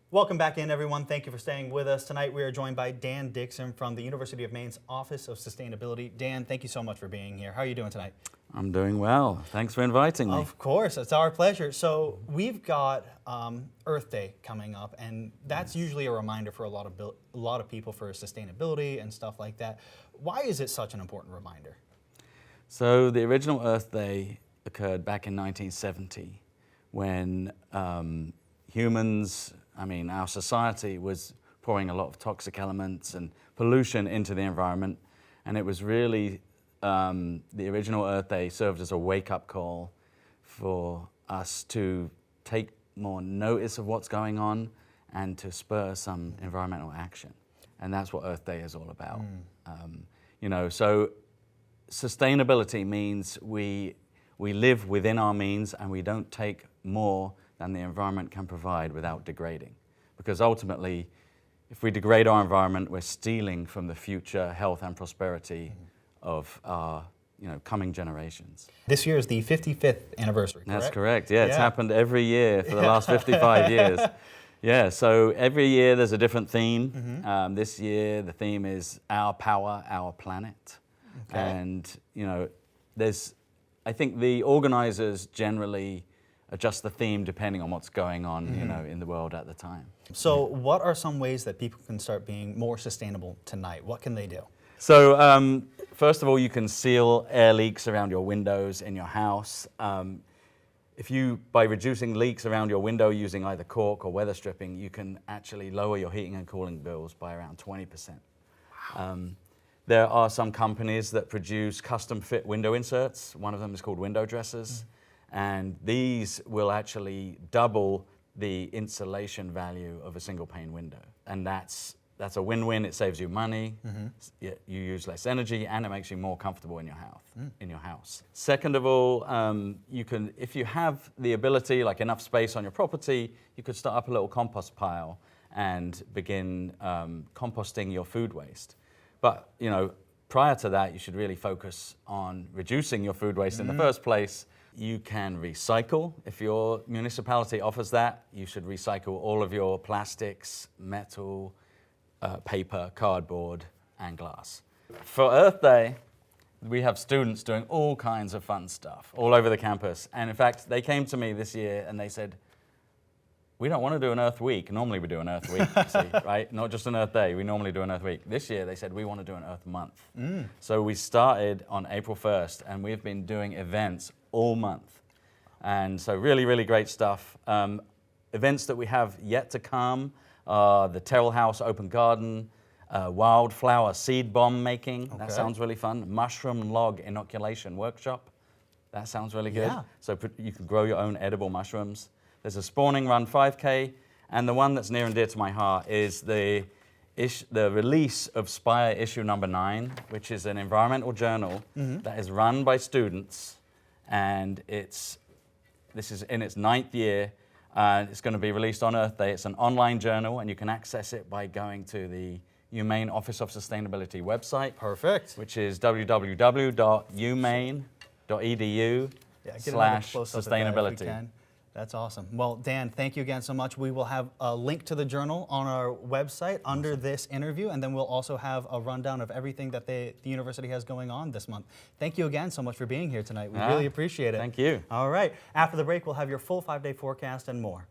Welcome back in, everyone. Thank you for staying with us. Tonight we are joined by Dan Dixon from the University of Maine's Office of Sustainability. Dan, thank you so much for being here. How are you doing tonight? I'm doing well. Thanks for inviting me. Of course, it's our pleasure. So we've got Earth Day coming up, and that's usually a reminder for a lot of people for sustainability and stuff like that. Why is it such an important reminder? So the original Earth Day occurred back in 1970 when humans, our society was pouring a lot of toxic elements and pollution into the environment, and it was really the original Earth Day served as a wake-up call for us to take more notice of what's going on and to spur some environmental action. And that's what Earth Day is all about. So sustainability means we live within our means and we don't take more than the environment can provide without degrading. Because ultimately, if we degrade our environment, we're stealing from the future health and prosperity of our coming generations. This year is the 55th anniversary, correct? That's correct, yeah. It's happened every year for the last 55 years. Yeah, so every year there's a different theme. This year the theme is Our Power, Our Planet. Okay. And I think the organizers generally adjust the theme depending on what's going on in the world at the time. So what are some ways that people can start being more sustainable tonight? What can they do? So first of all, you can seal air leaks around your windows in your house. By reducing leaks around your window using either cork or weather stripping, you can actually lower your heating and cooling bills by around 20%. Wow. There are some companies that produce custom fit window inserts. One of them is called window dressers. And these will actually double the insulation value of a single pane window. And that's a win-win. It saves you money, you use less energy, and it makes you more comfortable in your house. Second of all, if you have the ability, like enough space on your property, you could start up a little compost pile and begin composting your food waste. But prior to that, you should really focus on reducing your food waste in the first place. You can recycle. If your municipality offers that, you should recycle all of your plastics, metal, paper, cardboard, and glass. For Earth Day, we have students doing all kinds of fun stuff all over the campus. And in fact, they came to me this year and they said, we don't want to do an Earth Week. Normally we do an Earth Week, right? Not just an Earth Day. We normally do an Earth Week. This year they said we want to do an Earth Month. So we started on April 1st and we've been doing events all month. And so really, really great stuff. Events that we have yet to come are the Terrell House Open Garden, wildflower seed bomb making. Okay. That sounds really fun. Mushroom log inoculation workshop. That sounds really good. Yeah. So you can grow your own edible mushrooms. There's a spawning run 5K, and the one that's near and dear to my heart is the release of Spire issue number 9, which is an environmental journal that is run by students, and this is in its 9th year. It's going to be released on Earth Day. It's an online journal, and you can access it by going to the Maine Office of Sustainability website. Perfect. Which is www.umaine.edu/sustainability. That's awesome. Well, Dan, thank you again so much. We will have a link to the journal on our website under this interview, and then we'll also have a rundown of everything that the university has going on this month. Thank you again so much for being here tonight. We really appreciate it. Thank you. All right. After the break, we'll have your full 5-day forecast and more.